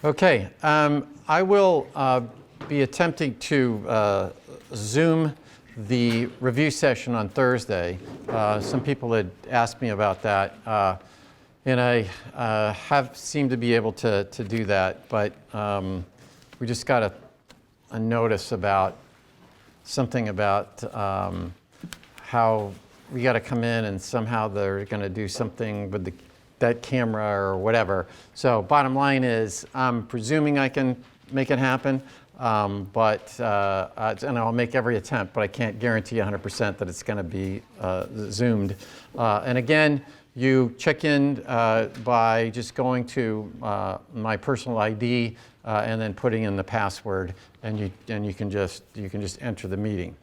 Okay, I will be attempting to Zoom the review session on Thursday. Some people had asked me about that, and I have seemed to be able to do that, but we just got a notice about something about how we got to come in and somehow they're going to do something with that camera or whatever. So bottom line is I'm presuming I can make it happen, and I'll make every attempt, but I can't guarantee 100% that it's going to be Zoomed. And again, you check in by just going to my personal ID and then putting in the password, and you can just enter the meeting.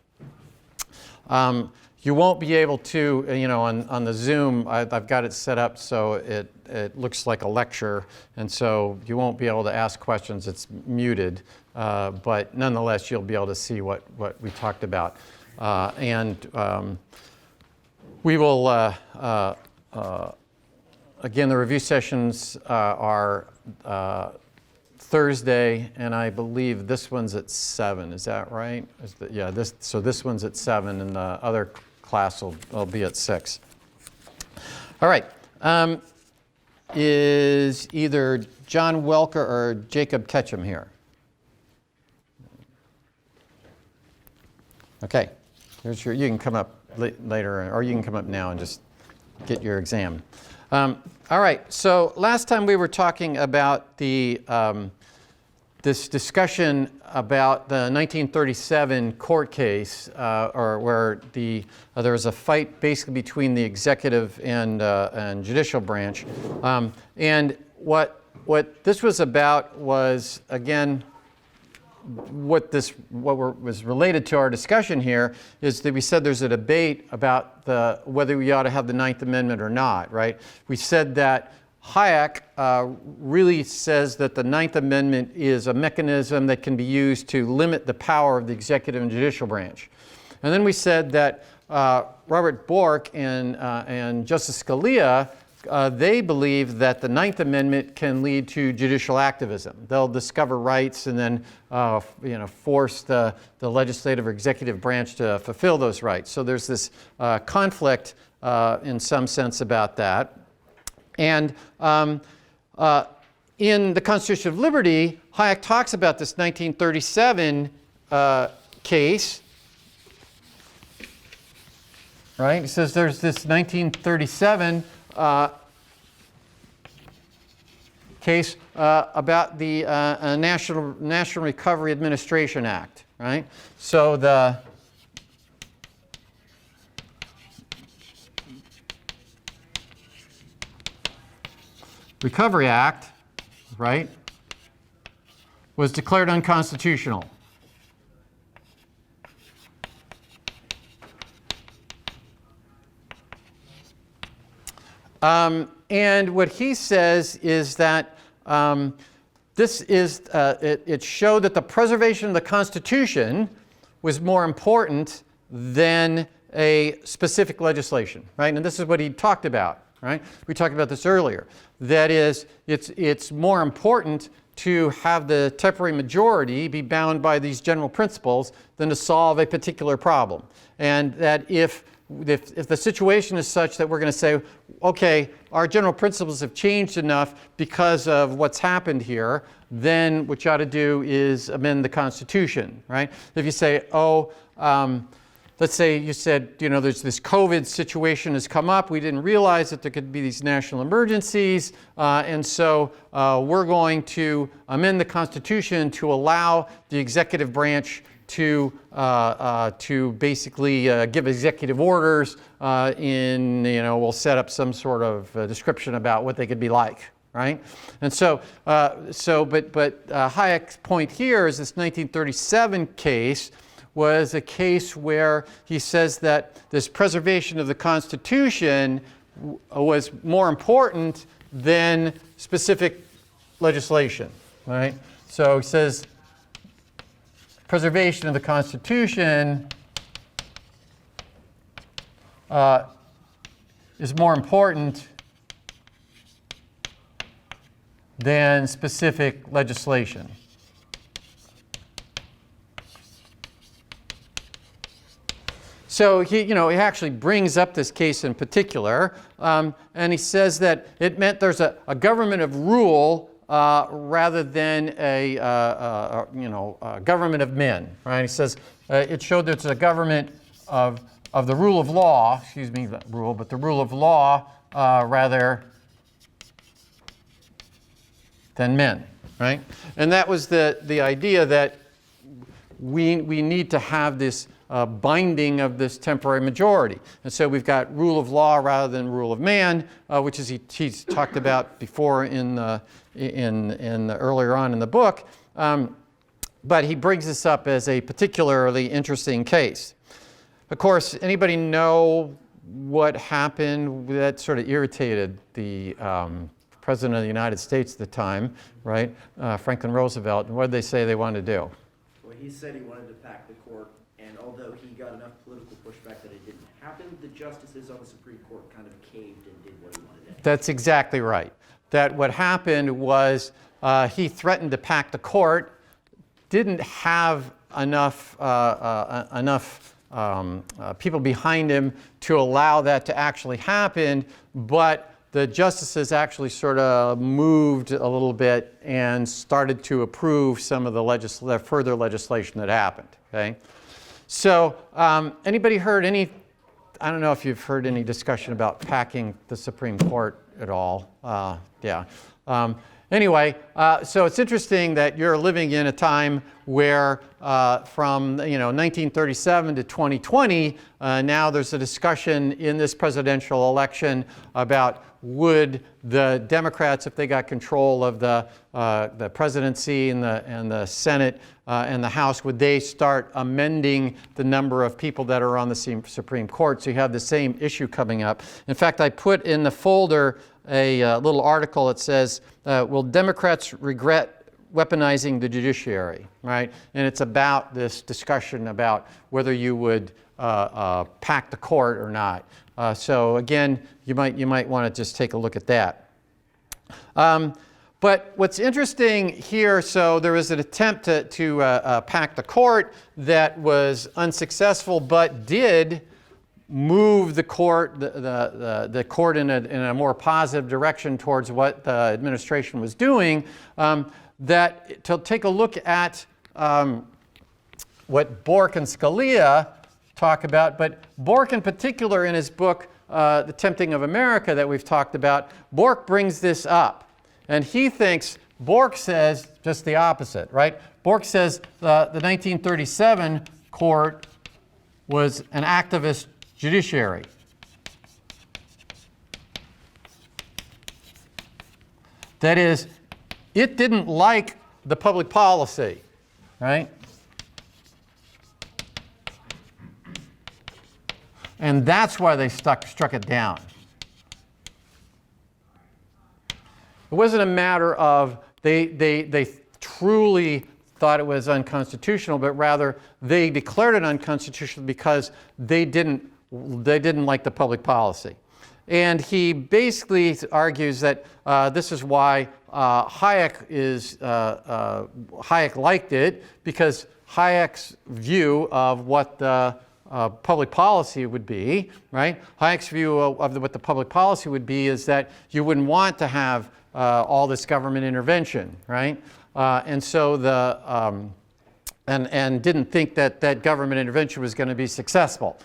You won't be able to, on the Zoom, I've got it set up so it looks like a lecture, and so you won't be able to ask questions. It's muted, but nonetheless, you'll be able to see what we talked about. We will, again, the review sessions are Thursday, and I believe this one's at 7. Is that right? So this one's at 7, and the other class will be at 6. All right. Is either John Welker or Jacob Ketchum here? Okay. You can come up later, or you can come up now and just get your exam. All right. So last time we were talking about this discussion about the 1937 court case, where there was a fight basically between the executive and judicial branch, and what this was about was, again, what was related to our discussion here is that we said there's a debate about whether we ought to have the Ninth Amendment or not, right? We said that Hayek really says that the Ninth Amendment is a mechanism that can be used to limit the power of the executive and judicial branch. And then we said that Robert Bork and Justice Scalia, they believe that the Ninth Amendment can lead to judicial activism. They'll discover rights and then force the legislative or executive branch to fulfill those rights. So there's this conflict in some sense about that. And in the Constitution of Liberty, Hayek talks about this 1937 case, right? He says there's this 1937 case about the National Recovery Administration Act, right? So the Recovery Act, right, was declared unconstitutional. And what he says is that it showed that the preservation of the Constitution was more important than a specific legislation, right? And this is what he talked about. Right? We talked about this earlier. That is, it's more important to have the temporary majority be bound by these general principles than to solve a particular problem. And that if the situation is such that we're going to say, okay, our general principles have changed enough because of what's happened here, then what you ought to do is amend the Constitution, right? If you say, let's say you said, there's this COVID situation has come up. We didn't realize that there could be these national emergencies. And so we're going to amend the Constitution to allow the executive branch to basically give executive orders we'll set up some sort of description about what they could be like, right? And so, but Hayek's point here is this 1937 case was a case where he says that this preservation of the Constitution was more important than specific legislation, right? So he says preservation of the Constitution is more important than specific legislation. So he actually brings up this case in particular, and he says that it meant there's a government of rule rather than a government of men. Right? He says it showed that it's a government of the rule of law. Excuse me, the rule, but the rule of law rather than men. Right? And that was the idea that we need to have this binding of this temporary majority. And so we've got rule of law rather than rule of man, which is he's talked about before in earlier on in the book. But he brings this up as a particularly interesting case. Of course, anybody know what happened that sort of irritated the President of the United States at the time, right? Franklin Roosevelt. And what did they say they wanted to do? Well, he said he wanted to pack the court. And although he got enough political pushback that it didn't happen, the justices on the Supreme Court kind of caved and did what he wanted to. That's exactly right. That what happened was he threatened to pack the court, didn't have enough people behind him to allow that to actually happen, but the justices actually sort of moved a little bit and started to approve some of the further legislation that happened. Okay. So anybody heard I don't know if you've heard any discussion about packing the Supreme Court at all. Yeah. Anyway, so it's interesting that you're living in a time where from 1937 to 2020, now there's a discussion in this presidential election about would the Democrats, if they got control of the presidency and the Senate and the House, would they start amending the number of people that are on the Supreme Court? So you have the same issue coming up. In fact, I put in the folder a little article that says, will Democrats regret weaponizing the judiciary, right? And it's about this discussion about whether you would pack the court or not. So again, you might want to just take a look at that. But what's interesting here, so there was an attempt to pack the court that was unsuccessful, but did move the court, the court in a more positive direction towards what the administration was doing. That to take a look at what Bork and Scalia talk about, but Bork in particular in his book, The Tempting of America that we've talked about, Bork brings this up. And he thinks, Bork says just the opposite, right? Bork says the 1937 court was an activist judiciary. That is, it didn't like the public policy, right? And that's why they struck it down. It wasn't a matter of they truly thought it was unconstitutional, but rather they declared it unconstitutional because they didn't like the public policy. And he basically argues that this is why Hayek liked it, because Hayek's view of what the public policy would be, right? Hayek's view of what the public policy would be is that you wouldn't want to have all this government intervention, right? And so and didn't think that government intervention was going to be successful.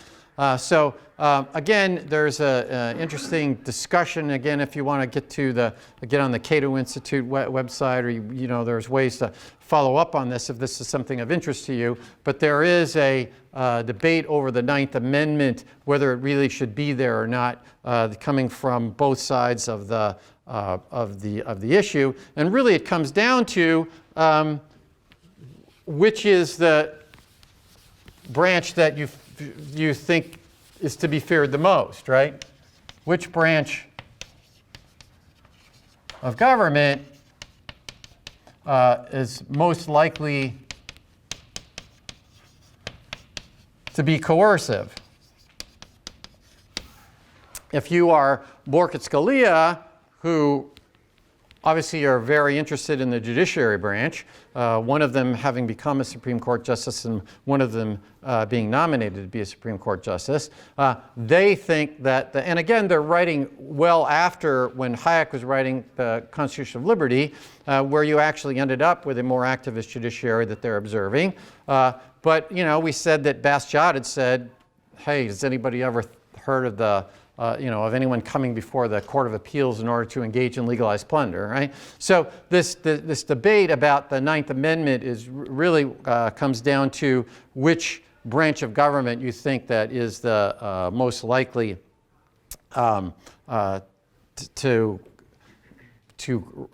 So again, there's an interesting discussion. Again, if you want to get on the Cato Institute website, or there's ways to follow up on this if this is something of interest to you. But there is a debate over the Ninth Amendment, whether it really should be there or not, coming from both sides of the issue. And really, it comes down to which is the branch that you think is to be feared the most, right? Which branch of government is most likely to be coercive? If you are Bork and Scalia, who obviously are very interested in the judiciary branch, one of them having become a Supreme Court justice and one of them being nominated to be a Supreme Court justice. They think that, and again, they're writing well after when Hayek was writing the Constitution of Liberty, where you actually ended up with a more activist judiciary that they're observing. But, you know, we said that Bastiat had said, hey, has anybody ever heard of the of anyone coming before the Court of Appeals in order to engage in legalized plunder, right? So this debate about the Ninth Amendment is really comes down to which branch of government you think that is the most likely to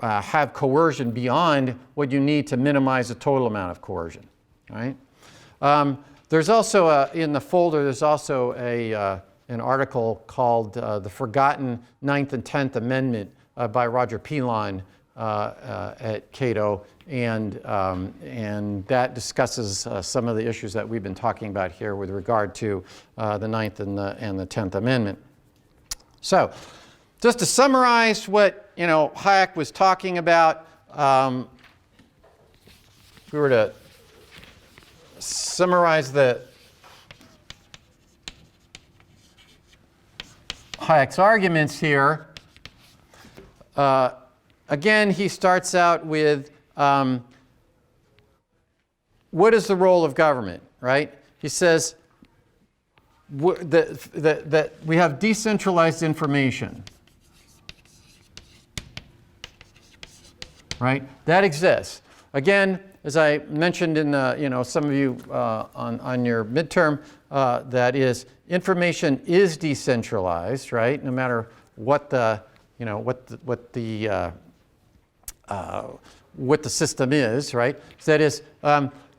have coercion beyond what you need to minimize the total amount of coercion, right? There's also in the folder, there's also an article called The Forgotten Ninth and Tenth Amendment by Roger Pilon at Cato, and that discusses some of the issues that we've been talking about here with regard to the Ninth and the Tenth Amendment. So, just to summarize what Hayek was talking about, if we were to summarize Hayek's arguments here. Again, he starts out with what is the role of government, right? He says that we have decentralized information, right? That exists. Again, as I mentioned in some of you on your midterm, that is, information is decentralized, right? No matter what the system is, right? So that is,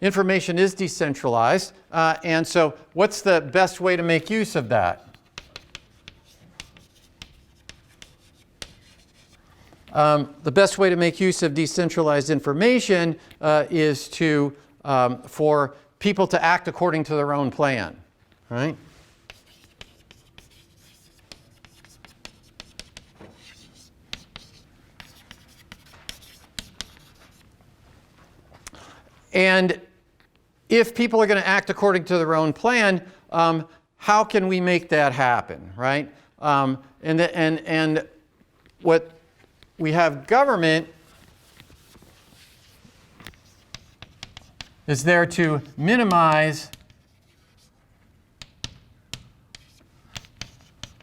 information is decentralized, and so what's the best way to make use of that? The best way to make use of decentralized information is for people to act according to their own plan, right? And if people are going to act according to their own plan, how can we make that happen, right? And what we have government is there to minimize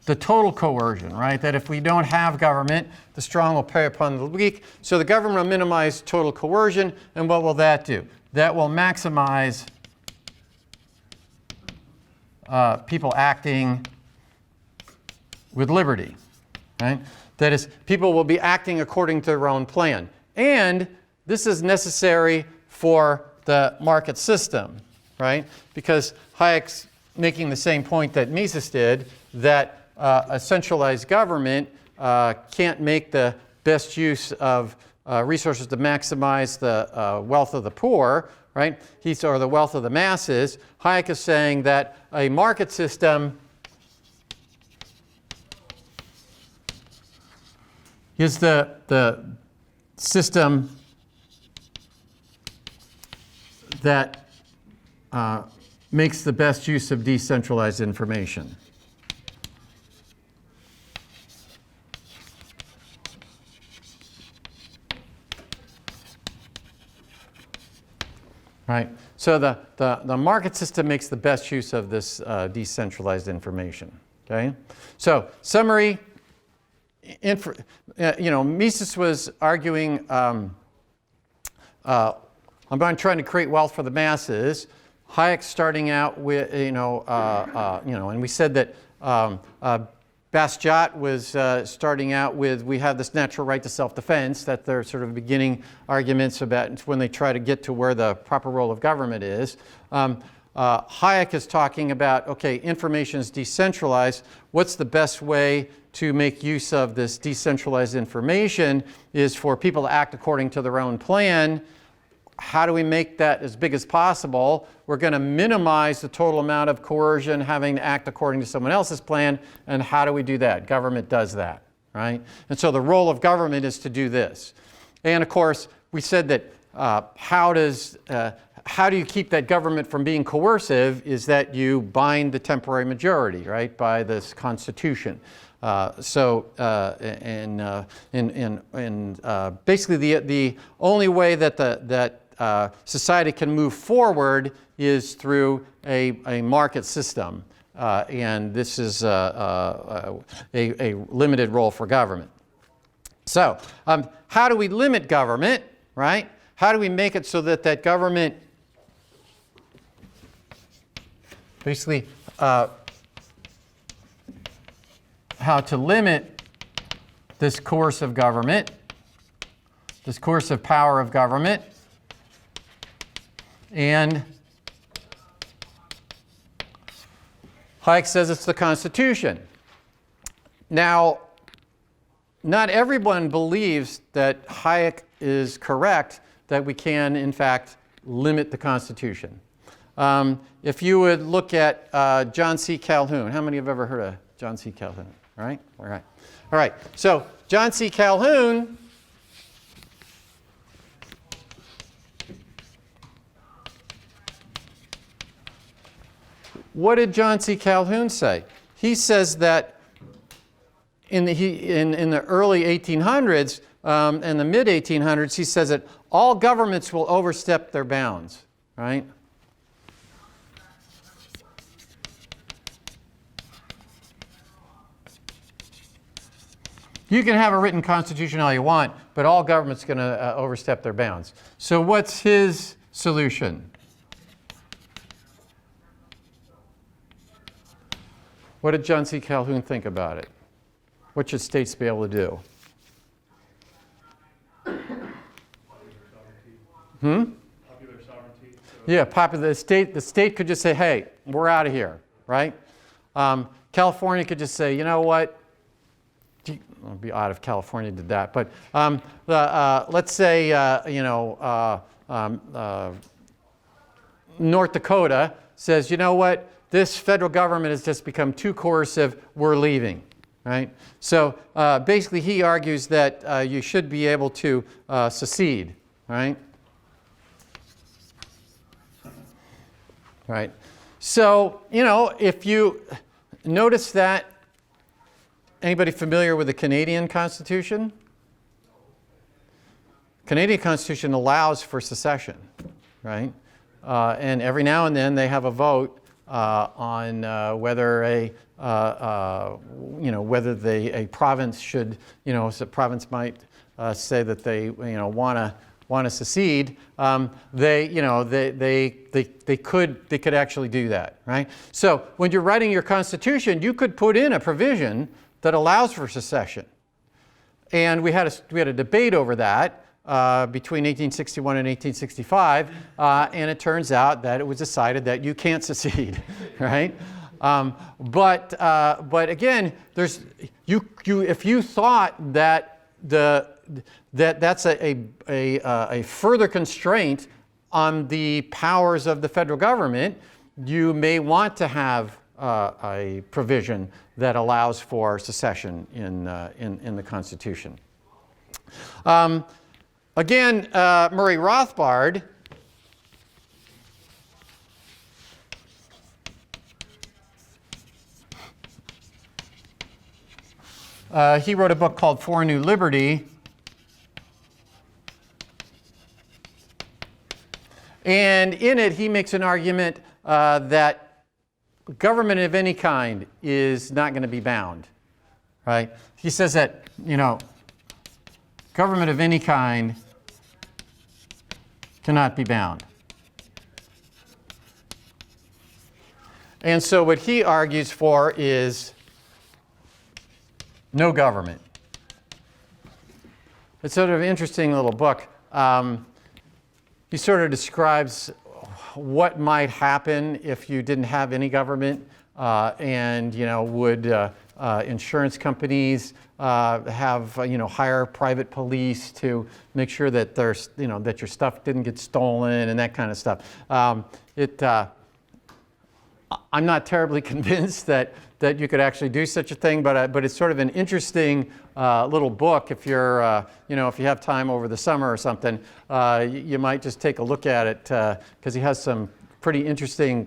the total coercion, right? That if we don't have government, the strong will prey upon the weak. So the government will minimize total coercion, and what will that do? That will maximize people acting with liberty, right? That is, people will be acting according to their own plan. And this is necessary for the market system, right? Because Hayek's making the same point that Mises did, that a centralized government can't make the best use of resources to maximize the wealth of the poor, right? Or the wealth of the masses. Hayek is saying that a market system is the system that makes the best use of decentralized information. Right. So the market system makes the best use of this decentralized information. Okay. So summary. Mises was arguing about trying to create wealth for the masses. Hayek starting out with and we said that Bastiat was starting out with, we have this natural right to self-defense, that they're sort of beginning arguments about when they try to get to where the proper role of government is. Hayek is talking about, okay, information is decentralized. What's the best way to make use of this decentralized information is for people to act according to their own plan. How do we make that as big as possible? We're going to minimize the total amount of coercion having to act according to someone else's plan. And how do we do that? Government does that. right? And so the role of government is to do this. And of course, we said that how do you keep that government from being coercive is that you bind the temporary majority, right, by this Constitution. Basically the only way that society can move forward is through a market system. And this is a limited role for government. So how do we limit government, right? How do we make it so that that government basically how to limit this coercive government, this coercive power of government, and Hayek says it's the Constitution. Now, not everyone believes that Hayek is correct, that we can, in fact, limit the Constitution. If you would look at John C. Calhoun. How many have ever heard of John C. Calhoun? All right? All right. All right. So John C. Calhoun what did John C. Calhoun say? He says that in the early 1800s and the mid 1800s, he says that all governments will overstep their bounds, right? You can have a written constitution all you want, but all governments are going to overstep their bounds. So what's his solution? What did John C. Calhoun think about it? What should states be able to do? Popular sovereignty. Yeah, the state could just say, hey, we're out of here, right? California could just say, you know what? It would be odd if California did that, but let's say, North Dakota says, you know what? This federal government has just become too coercive, we're leaving, right? So basically he argues that you should be able to secede, right? Right. So, if you notice that, anybody familiar with the Canadian Constitution? Canadian Constitution allows for secession, right? And every now and then they have a vote on whether a province should, so a province might say that they want to secede. They could actually do that, right? So when you're writing your Constitution, you could put in a provision that allows for secession. And we had a debate over that between 1861 and 1865, and it turns out that it was decided that you can't secede, right? But again, if you thought that that's a further constraint on the powers of the federal government, you may want to have a provision that allows for secession in the Constitution. Again, Murray Rothbard he wrote a book called For a New Liberty. And in it, he makes an argument that government of any kind is not going to be bound, right? He says that, government of any kind cannot be bound. And so what he argues for is no government. It's sort of an interesting little book. He sort of describes what might happen if you didn't have any government, and would insurance companies have hire private police to make sure that there's that your stuff didn't get stolen and that kind of stuff. I'm not terribly convinced that that you could actually do such a thing, but it's sort of an interesting little book. If you're, if you have time over the summer or something, you might just take a look at it because he has some pretty interesting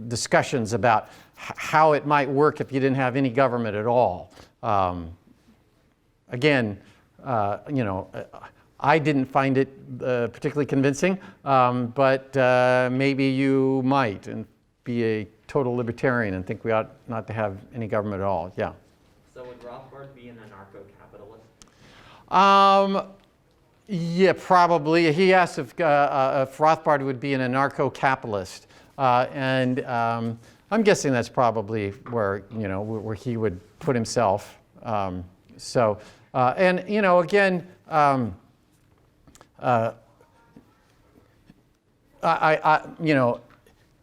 discussions about how it might work if you didn't have any government at all. Again, I didn't find it particularly convincing, but maybe you might and be a total libertarian and think we ought not to have any government at all. Yeah. So would Rothbard be an anarcho-capitalist? Yeah, probably. He asked if Rothbard would be an anarcho-capitalist, and I'm guessing that's probably where where he would put himself. Again.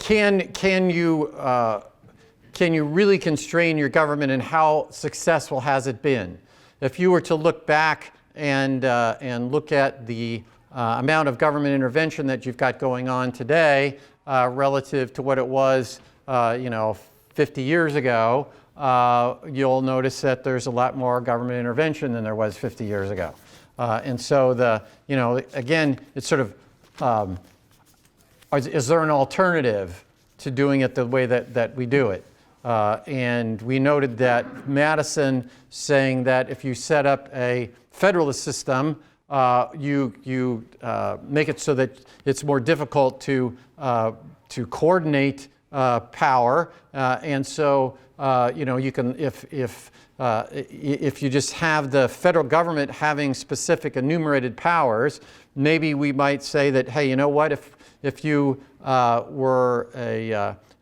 Can you really constrain your government, and how successful has it been? If you were to look back and look at the amount of government intervention that you've got going on today relative to what it was 50 years ago, you'll notice that there's a lot more government intervention than there was 50 years ago. And so again, it's sort of, is there an alternative to doing it the way that we do it? And we noted that Madison saying that if you set up a federalist system, you make it so that it's more difficult to coordinate power, and so you can if you just have the federal government having specific enumerated powers, maybe we might say that, hey, you know what, if you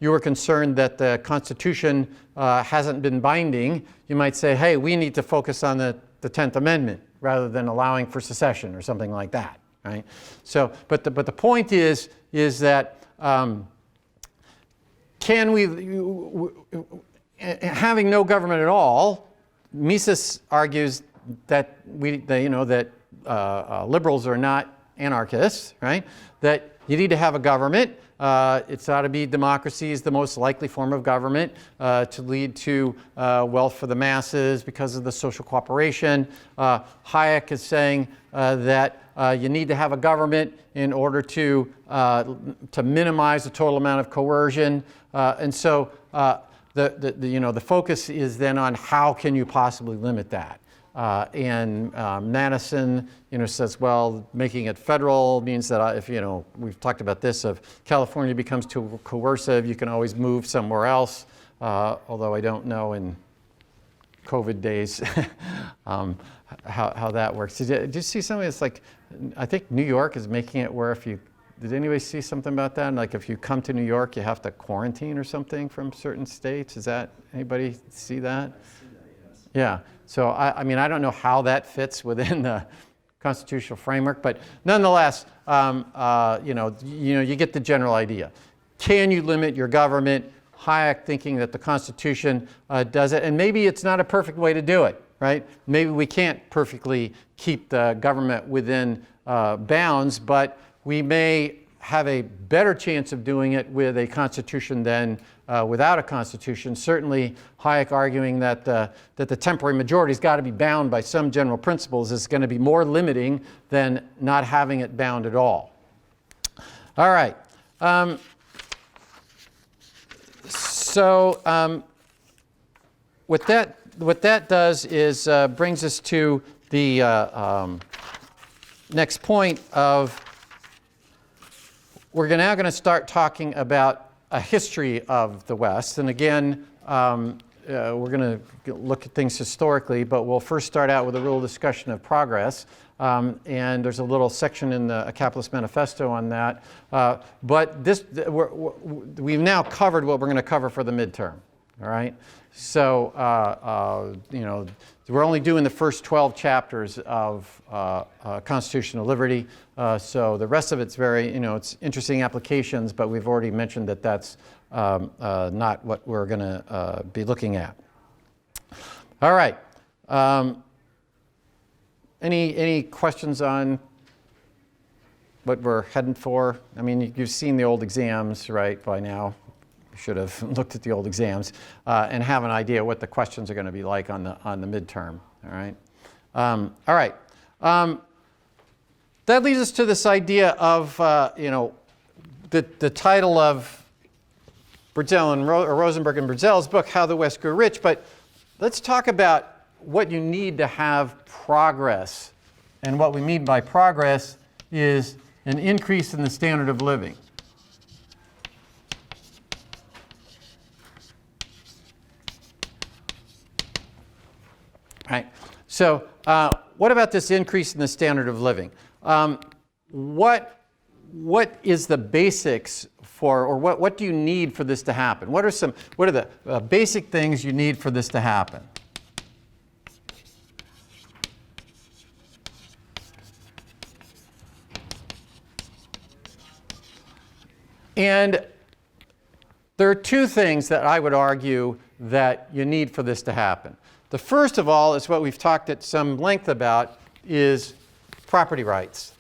you were concerned that the Constitution hasn't been binding, you might say, hey, we need to focus on the 10th Amendment rather than allowing for secession or something like that, right? So, but the point is that can we, having no government at all, Mises argues that liberals are not anarchists, right? That you need to have a government. It's ought to be democracy is the most likely form of government to lead to wealth for the masses because of the social cooperation. Hayek is saying that you need to have a government in order to minimize the total amount of coercion. And so the focus is then on how can you possibly limit that. And Madison, says, well, making it federal means that if we've talked about this, if California becomes too coercive, you can always move somewhere else. Although I don't know in COVID days how that works. Did you see something? It's like, I think New York is making it where did anybody see something about that? Like if you come to New York, you have to quarantine or something from certain states. Anybody see that? Yeah. So I mean, I don't know how that fits within the constitutional framework, but nonetheless, you get the general idea. Can you limit your government? Hayek thinking that the Constitution does it, and maybe it's not a perfect way to do it, right? Maybe we can't perfectly keep the government within bounds, but we may have a better chance of doing it with a constitution than without a constitution. Certainly, Hayek arguing that the temporary majority's got to be bound by some general principles is going to be more limiting than not having it bound at all. All right. What that does is brings us to the next point of we're now going to start talking about a history of the West. And again, we're going to look at things historically, but we'll first start out with a real discussion of progress. And there's a little section in the Capitalist Manifesto on that. But we've now covered what we're going to cover for the midterm. All right? So, we're only doing the first 12 chapters of Constitutional Liberty. So the rest of it's very, it's interesting applications, but we've already mentioned that that's not what we're going to be looking at. All right. Any questions on what we're heading for? I mean, you've seen the old exams, right, by now. should have looked at the old exams and have an idea what the questions are going to be like on the midterm. All right. All right. That leads us to this idea of the title of Brazell and Rosenberg and Brazell's book, How the West Grew Rich. But let's talk about what you need to have progress. And what we mean by progress is an increase in the standard of living. Right. So what about this increase in the standard of living? What is the basics for, or what do you need for this to happen? What are the basic things you need for this to happen? And there are two things that I would argue that you need for this to happen. The first of all is what we've talked at some length about, is property rights.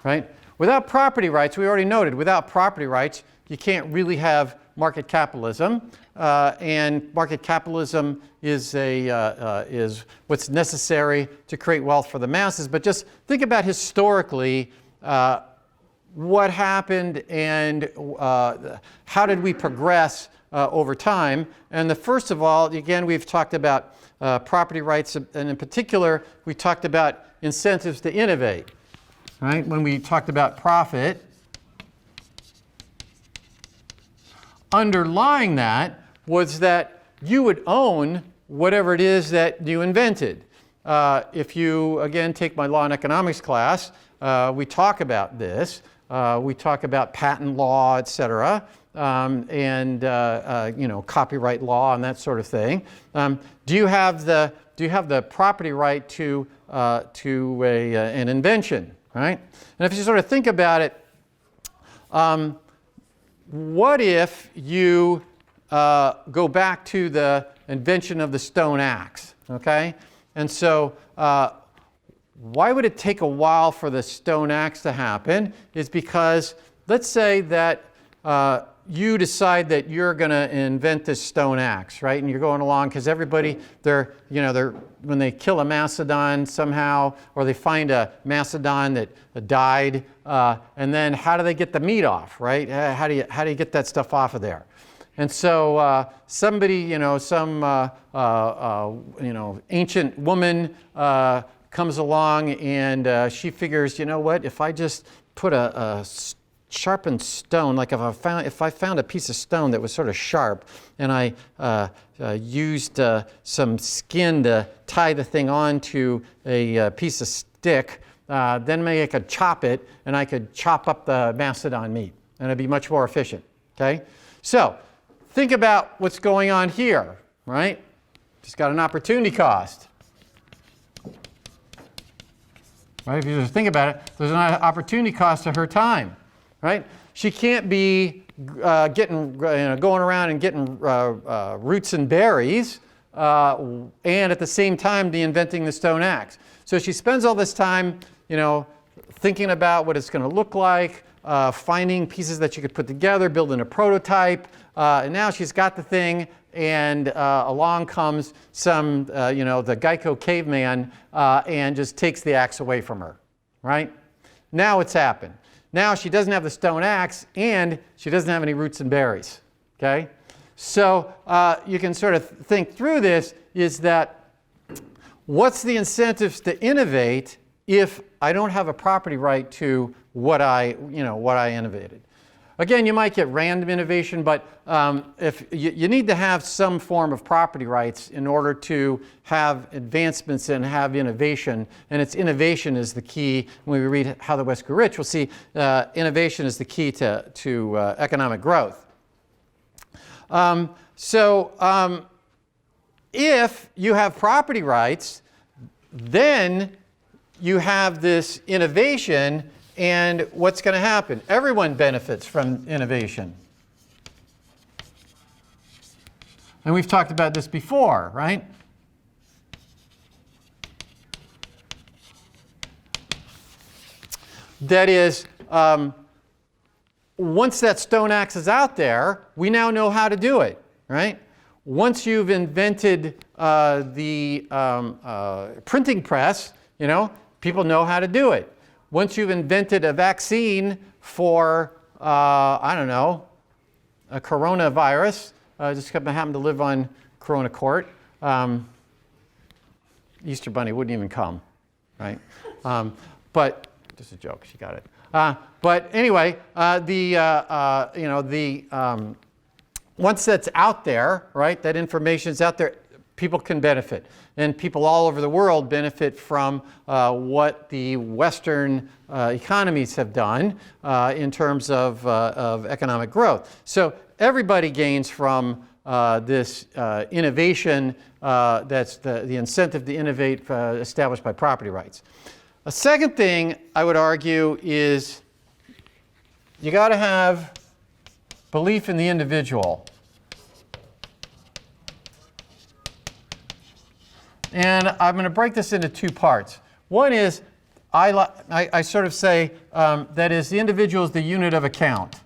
Right? Without property rights, we already noted, without property rights, you can't really have market capitalism. And market capitalism is what's necessary to create wealth for the masses. But just think about historically what happened and how did we progress over time. And the first of all, again, we've talked about property rights, and in particular, we talked about incentives to innovate. Right? When we talked about profit, underlying that was that you would own whatever it is that you invented. If you, again, take my law and economics class, we talk about this. We talk about patent law, et cetera, and copyright law and that sort of thing. Do you have the property right to an invention? Right? And if you sort of think about it, what if you go back to the invention of the stone axe? Okay? And so why would it take a while for the stone axe to happen? Is because let's say that you decide that you're going to invent this stone axe, right? And you're going along because everybody, when they kill a mastodon somehow, or they find a mastodon that died, and then how do they get the meat off, right? How do you get that stuff off of there? And so somebody, some ancient woman comes along and she figures, you know what? If I just put a sharpened stone, like if I found a piece of stone that was sort of sharp, and I used some skin to tie the thing onto a piece of stick, then maybe I could chop it, and I could chop up the mastodon meat, and it'd be much more efficient. Okay, so think about what's going on here, right? Just got an opportunity cost. Right? If you just think about it, there's an opportunity cost to her time. Right? She can't be going around and getting roots and berries, and at the same time inventing the stone axe. So she spends all this time, thinking about what it's going to look like, finding pieces that she could put together, building a prototype, and now she's got the thing, and along comes some, the Geico caveman, and just takes the axe away from her. Right? Now it's happened. Now she doesn't have the stone axe, and she doesn't have any roots and berries. Okay? So you can sort of think through this, is that what's the incentives to innovate if I don't have a property right to what I innovated? Again, you might get random innovation, but if you need to have some form of property rights in order to have advancements and have innovation, and it's innovation is the key. When we read How the West Grew Rich, we'll see innovation is the key to economic growth. If you have property rights, then you have this innovation. And what's going to happen? Everyone benefits from innovation. And we've talked about this before, right? That is, once that stone axe is out there, we now know how to do it, right? Once you've invented the printing press, you know, people know how to do it. Once you've invented a vaccine for, I don't know, a coronavirus, just happen to live on Corona Court, Easter Bunny wouldn't even come, right? But just a joke, she got it. But anyway, once that's out there, right, that information's out there, people can benefit. And people all over the world benefit from what the Western economies have done in terms of economic growth. So everybody gains from this innovation, that's the incentive to innovate established by property rights. A second thing I would argue is you got to have belief in the individual. And I'm going to break this into two parts. One is I sort of say that is the individual is the unit of account.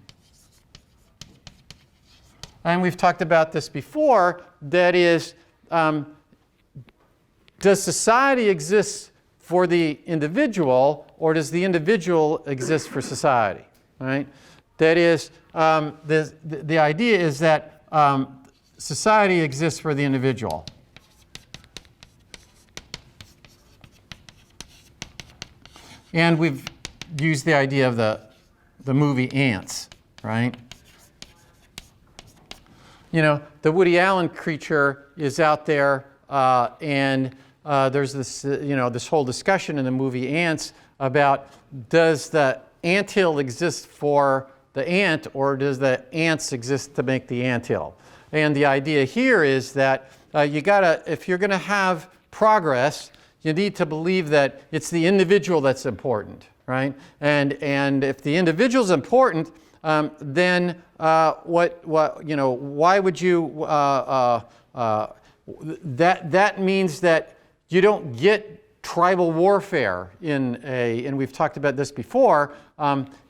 And we've talked about this before. That is, does society exist for the individual, or does the individual exist for society? Right? That is, the idea is that society exists for the individual. And we've used the idea of the movie Ants, right? You know, the Woody Allen creature is out there, and there's this, this whole discussion in the movie Ants about, does the anthill exist for the ant, or does the ants exist to make the anthill? And the idea here is that if you're going to have progress, you need to believe that it's the individual that's important, right? And if the individual is important, then why would you? That means that you don't get tribal warfare and we've talked about this before.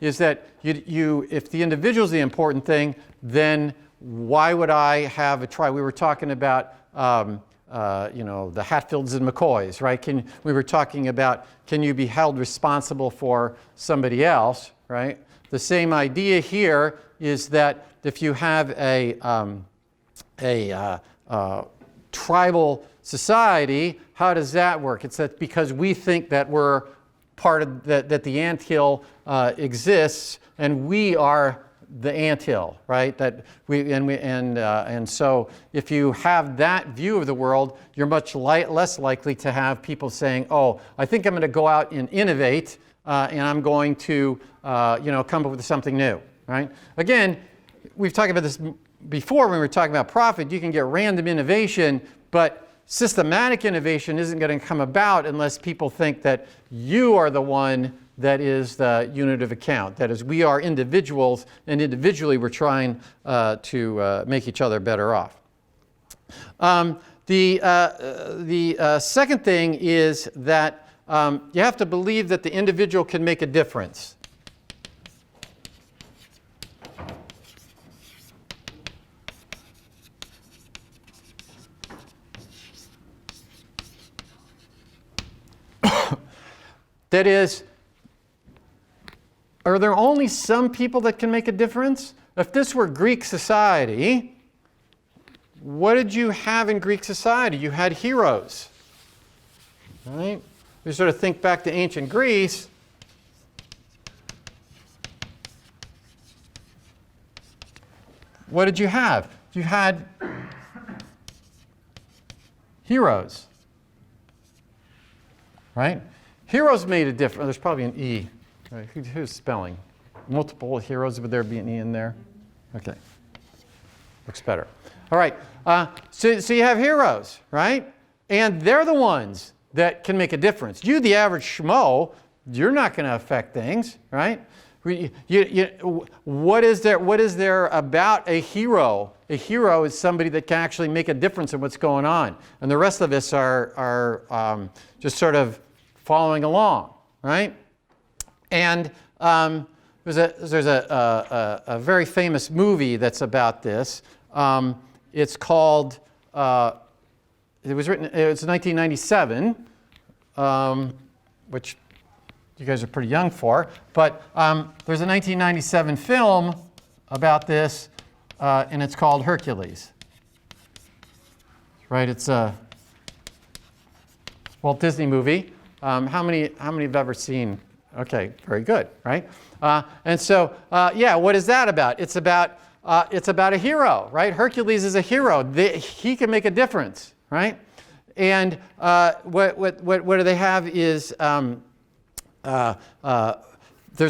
Is that if the individual is the important thing, then why would I have a tribe? We were talking about. The Hatfields and McCoys, right? We were talking about, can you be held responsible for somebody else, right? The same idea here is that if you have a tribal society, how does that work? It's that because we think that we're part of that the anthill exists, and we are the anthill, right? And so if you have that view of the world, you're much less likely to have people saying, "Oh, I think I'm going to go out and innovate, and I'm going to, come up with something new." Right? Again, we've talked about this before when we were talking about profit. You can get random innovation, but systematic innovation isn't going to come about unless people think that you are the one that is the unit of account. That is, we are individuals, and individually we're trying to make each other better off. The second thing is that you have to believe that the individual can make a difference. That is, are there only some people that can make a difference? If this were Greek society, what did you have in Greek society? You had heroes, right? We sort of think back to ancient Greece. What did you have? You had heroes, right? Heroes made a difference. There's probably an E. Right? Who's spelling? Multiple heroes, would there be an E in there? Okay. Looks better. All right. So you have heroes, right? And they're the ones that can make a difference. You, the average schmo, you're not going to affect things, right? What is there about a hero? A hero is somebody that can actually make a difference in what's going on. And the rest of us are just sort of following along, right? And there's a very famous movie that's about this. It's called, it was 1997, which you guys are pretty young for. But there's a 1997 film about this, and it's called Hercules. Right? It's a Walt Disney movie. How many have ever seen? Okay, very good, right? And so, yeah, what is that about? It's about a hero, right? Hercules is a hero. He can make a difference, right? And what do they have is there's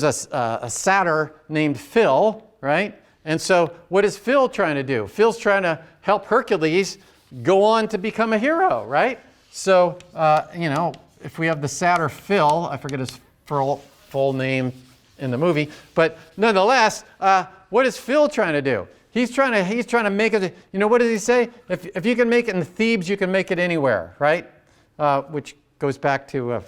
a satyr named Phil, right? And so, what is Phil trying to do? Phil's trying to help Hercules go on to become a hero, right? So, you know, if we have the satyr Phil, I forget his full name in the movie, but nonetheless, what is Phil trying to do? He's trying to make it. You know, what does he say? If you can make it in Thebes, you can make it anywhere, right? Which goes back to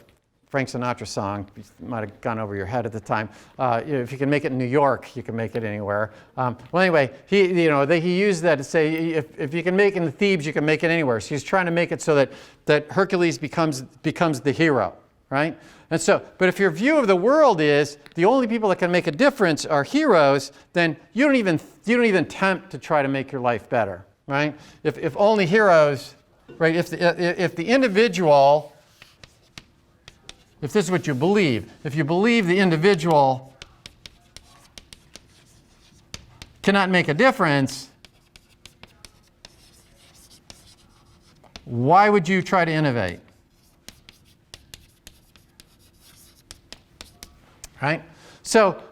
Frank Sinatra song. You might have gone over your head at the time. If you can make it in New York, you can make it anywhere. Well, anyway, he used that to say if you can make it in Thebes, you can make it anywhere. So he's trying to make it so that Hercules becomes the hero, right? And so, but if your view of the world is the only people that can make a difference are heroes, then you don't even attempt to try to make your life better, right? If only heroes, right? If the individual, if this is what you believe, if you believe the individual cannot make a difference, why would you try to innovate? Right? So,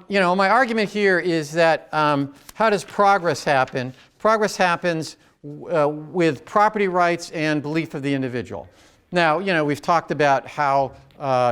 you know, my argument here is that how does progress happen? Progress happens with property rights and belief of the individual. Now, you know, we've talked about how,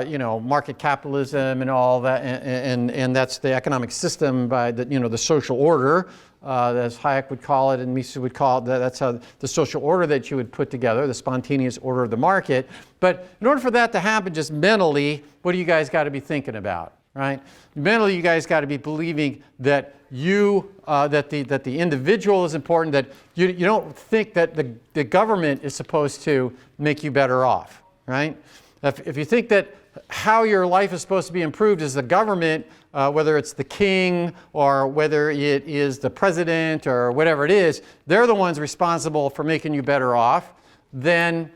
you know, market capitalism and all that, and that's the economic system by the, you know, the social order, as Hayek would call it and Mises would call it. That's how the social order that you would put together, the spontaneous order of the market. But in order for that to happen, just mentally, what do you guys got to be thinking about, right? Mentally, you guys got to be believing that that the individual is important, that you don't think that the government is supposed to make you better off, right? If you think that how your life is supposed to be improved is the government, whether it's the king or whether it is the president or whatever it is, they're the ones responsible for making you better off, then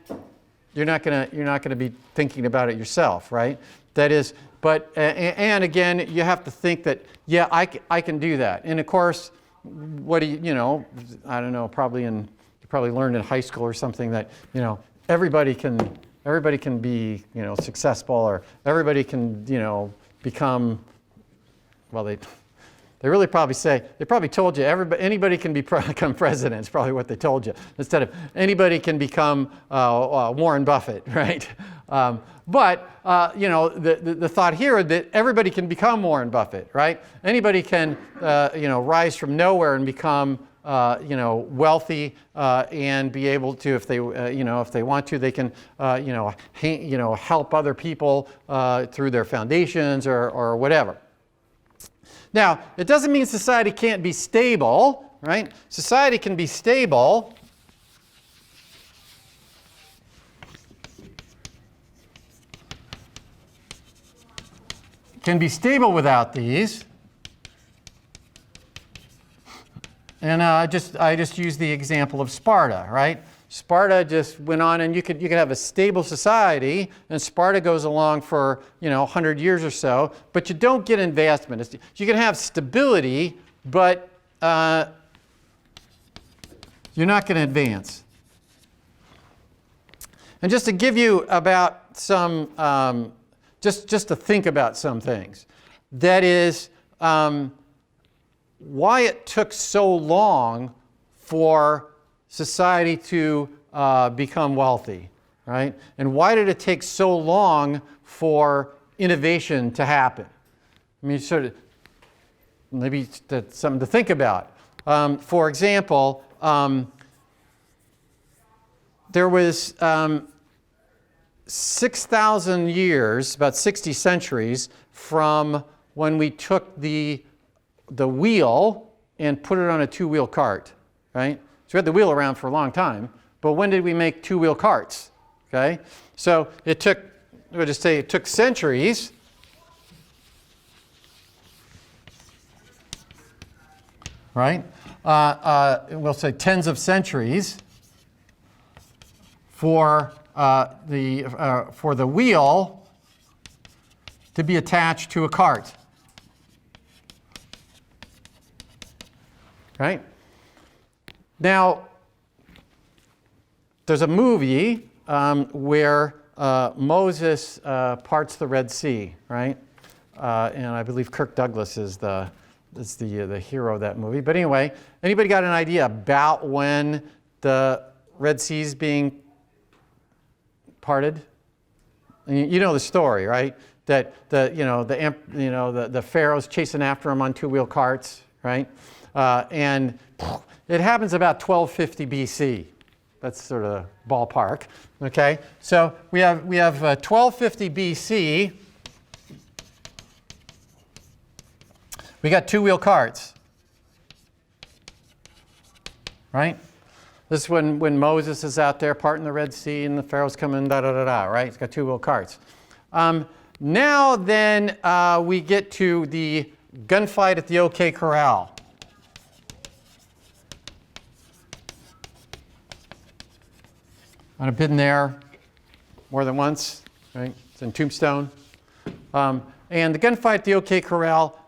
you're not gonna be thinking about it yourself, right? That is, but and again, you have to think that, yeah, I can do that. And of course, what do you know? I don't know. You probably learned in high school or something that, you know, everybody can be, you know, successful, or everybody can, you know, become. Well, they really probably say, they probably told you anybody can become president. Is probably what they told you, instead of anybody can become Warren Buffett, right? But you know, the thought here that everybody can become Warren Buffett, right? Anybody can you know, rise from nowhere and become you know, wealthy and be able to, if they you know, if they want to, they can you know, help other people through their foundations or whatever. Now, it doesn't mean society can't be stable, right? Society can be stable. Can be stable without these. And I just use the example of Sparta, right? Sparta just went on, and you could have a stable society, and Sparta goes along for, you know, 100 years or so, but you don't get advancement. You can have stability, but you're not going to advance. And just to give you about some, just to think about some things, that is why it took so long for society to become wealthy, right? And why did it take so long for innovation to happen? I mean, sort of, maybe that's something to think about. For example, there was 6,000 years, about 60 centuries, from when we took the wheel and put it on a two-wheel cart, right? So we had the wheel around for a long time, but when did we make two-wheel carts, okay? So it took, we'll just say it took centuries, right? We'll say tens of centuries for the wheel to be attached to a cart, right? Now, there's a movie where Moses parts the Red Sea, right? And I believe Kirk Douglas is the hero of that movie. But anyway, anybody got an idea about when the Red Sea is being parted? You know the story, right? That the Pharaoh's chasing after him on two-wheel carts, right? And it happens about 1250 BC. That's sort of ballpark. Okay, so we have 1250 BC. We got two-wheel carts, right? This is when Moses is out there parting the Red Sea and the Pharaoh's coming, right? It's got two-wheel carts. Now then, we get to the gunfight at the OK Corral. I've been there more than once, right? It's in Tombstone. And the gunfight at the OK Corral,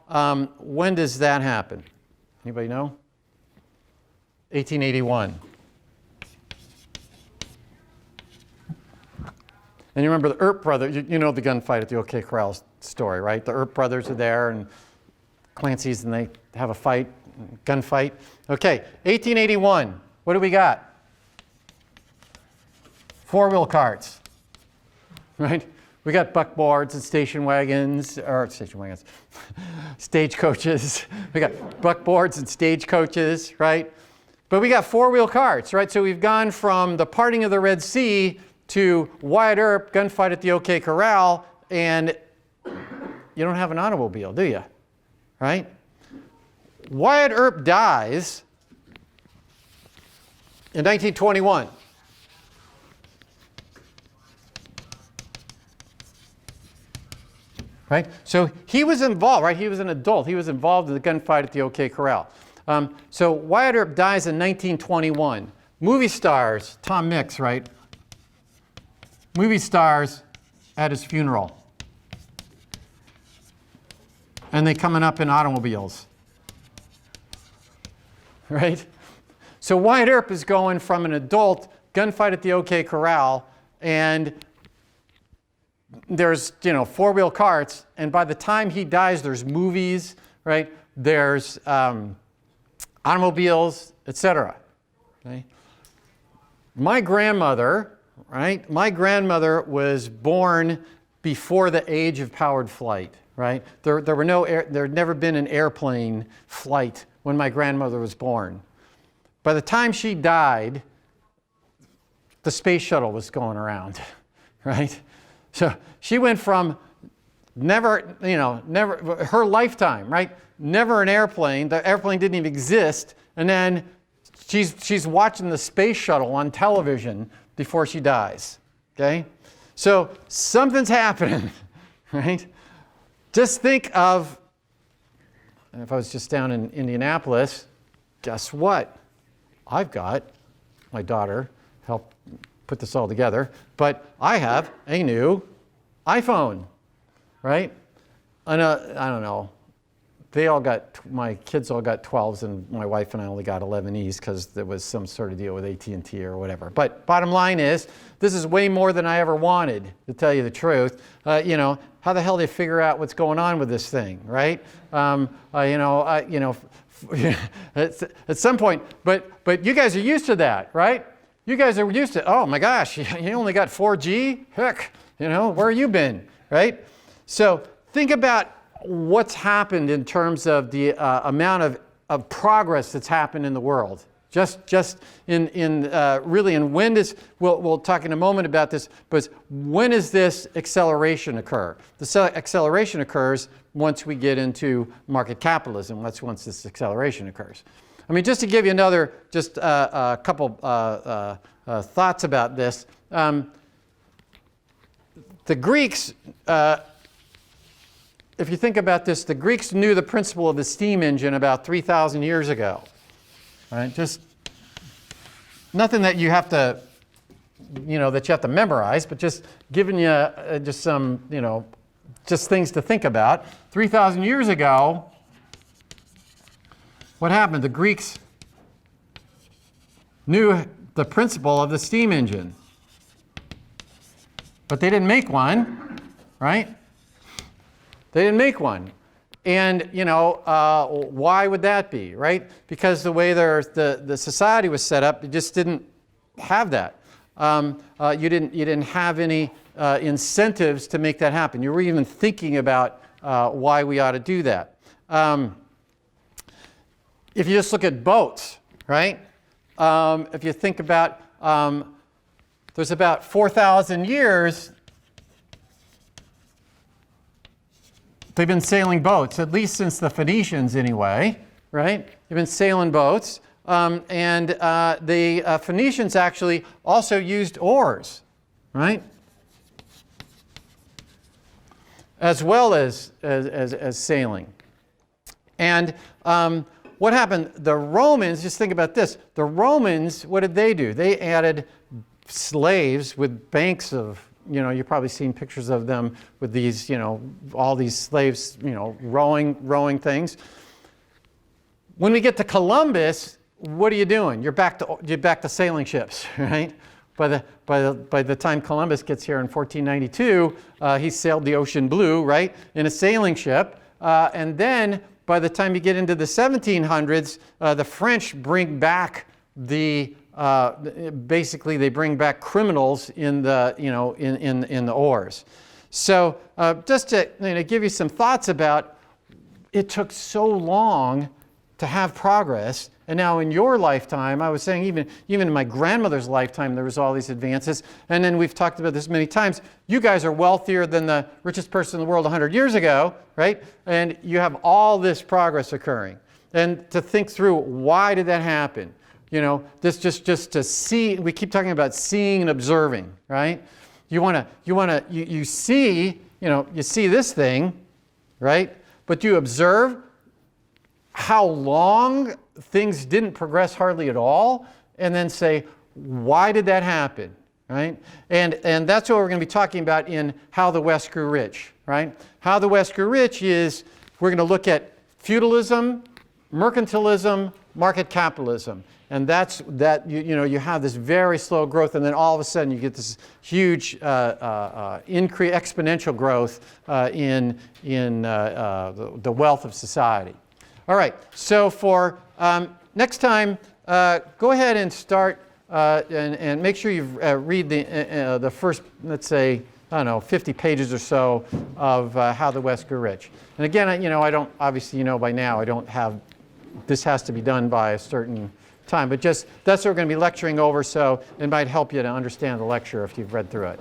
when does that happen? Anybody know? 1881. And you remember the Earp brothers, you know the gunfight at the OK Corral story, right? The Earp brothers are there and Clancy's and they have a fight, gunfight. Okay, 1881, what do we got? Four-wheel carts, right? We got buckboards and stagecoaches. We got buckboards and stagecoaches, right? But we got four-wheel carts, right? So we've gone from the parting of the Red Sea to Wyatt Earp, gunfight at the OK Corral, and you don't have an automobile, do you? Right? Wyatt Earp dies in 1921. Right? So he was involved, right? He was an adult. He was involved in the gunfight at the OK Corral. So Wyatt Earp dies in 1921. Movie stars, Tom Mix, right? Movie stars at his funeral. And they coming up in automobiles. Right? So Wyatt Earp is going from an adult gunfight at the OK Corral, and there's, four-wheel carts, and by the time he dies, there's movies, right? There's automobiles, etc. Okay? My grandmother, right? My grandmother was born before the age of powered flight, right? There had never been an airplane flight when my grandmother was born. By the time she died, the space shuttle was going around, right? So she went from never, her lifetime, right? Never an airplane. The airplane didn't even exist. And then she's watching the space shuttle on television before she dies, okay? So something's happening, right? Just think of, if I was just down in Indianapolis, guess what? I've got, my daughter helped put this all together, but I have a new iPhone, right? And I don't know, my kids all got 12s and my wife and I only got 11Es because there was some sort of deal with AT&T or whatever. But bottom line is, this is way more than I ever wanted, to tell you the truth. How the hell do you figure out what's going on with this thing, right? At some point, but you guys are used to that, right? You guys are used to, oh my gosh, you only got 4G? Heck, where have you been, right? So think about what's happened in terms of the amount of progress that's happened in the world, Just really, and when does, we'll talk in a moment about this, but when does this acceleration occur? The acceleration occurs once we get into market capitalism. That's once this acceleration occurs. I mean, just to give you another, just a couple thoughts about this. The Greeks, if you think about this, the Greeks knew the principle of the steam engine about 3,000 years ago. Right? Just nothing that you have to, that you have to memorize, but just giving you just some, just things to think about. 3,000 years ago, what happened? The Greeks knew the principle of the steam engine, but they didn't make one, right? They didn't make one. And, why would that be, right? Because the way the society was set up, it just didn't have that. You didn't have any incentives to make that happen. You were even thinking about why we ought to do that. If you just look at boats, right? If you think about, there's about 4,000 years they've been sailing boats, at least since the Phoenicians anyway, right? They've been sailing boats. And the Phoenicians actually also used oars, right? As well as sailing. And what happened? The Romans, just think about this. The Romans, what did they do? They added slaves with banks of, you've probably seen pictures of them with these, all these slaves, rowing things. When we get to Columbus, what are you doing? You're back to sailing ships, right? By the time Columbus gets here in 1492, he sailed the ocean blue, right, in a sailing ship. And then by the time you get into the 1700s, the French bring back basically they bring back criminals in the in the oars. So just to give you some thoughts about, it took so long to have progress, and now in your lifetime, I was saying even in my grandmother's lifetime there was all these advances, and then we've talked about this many times. You guys are wealthier than the richest person in the world 100 years ago, right? And you have all this progress occurring, and to think through, why did that happen? This just to see. We keep talking about seeing and observing, right? You see, you see this thing, right? But you observe how long things didn't progress hardly at all, and then say, why did that happen, right? And that's what we're going to be talking about in How the West Grew Rich, right? How the West Grew Rich is, we're going to look at feudalism, mercantilism, market capitalism. And that's you have this very slow growth, and then all of a sudden you get this huge exponential growth in the wealth of society. All right, so for next time, go ahead and start and make sure you read the first, let's say, 50 pages or so of How the West Grew Rich. And again, I don't, obviously, by now, I don't have, this has to be done by a certain time, but just that's what we're going to be lecturing over, so it might help you to understand the lecture if you've read through it.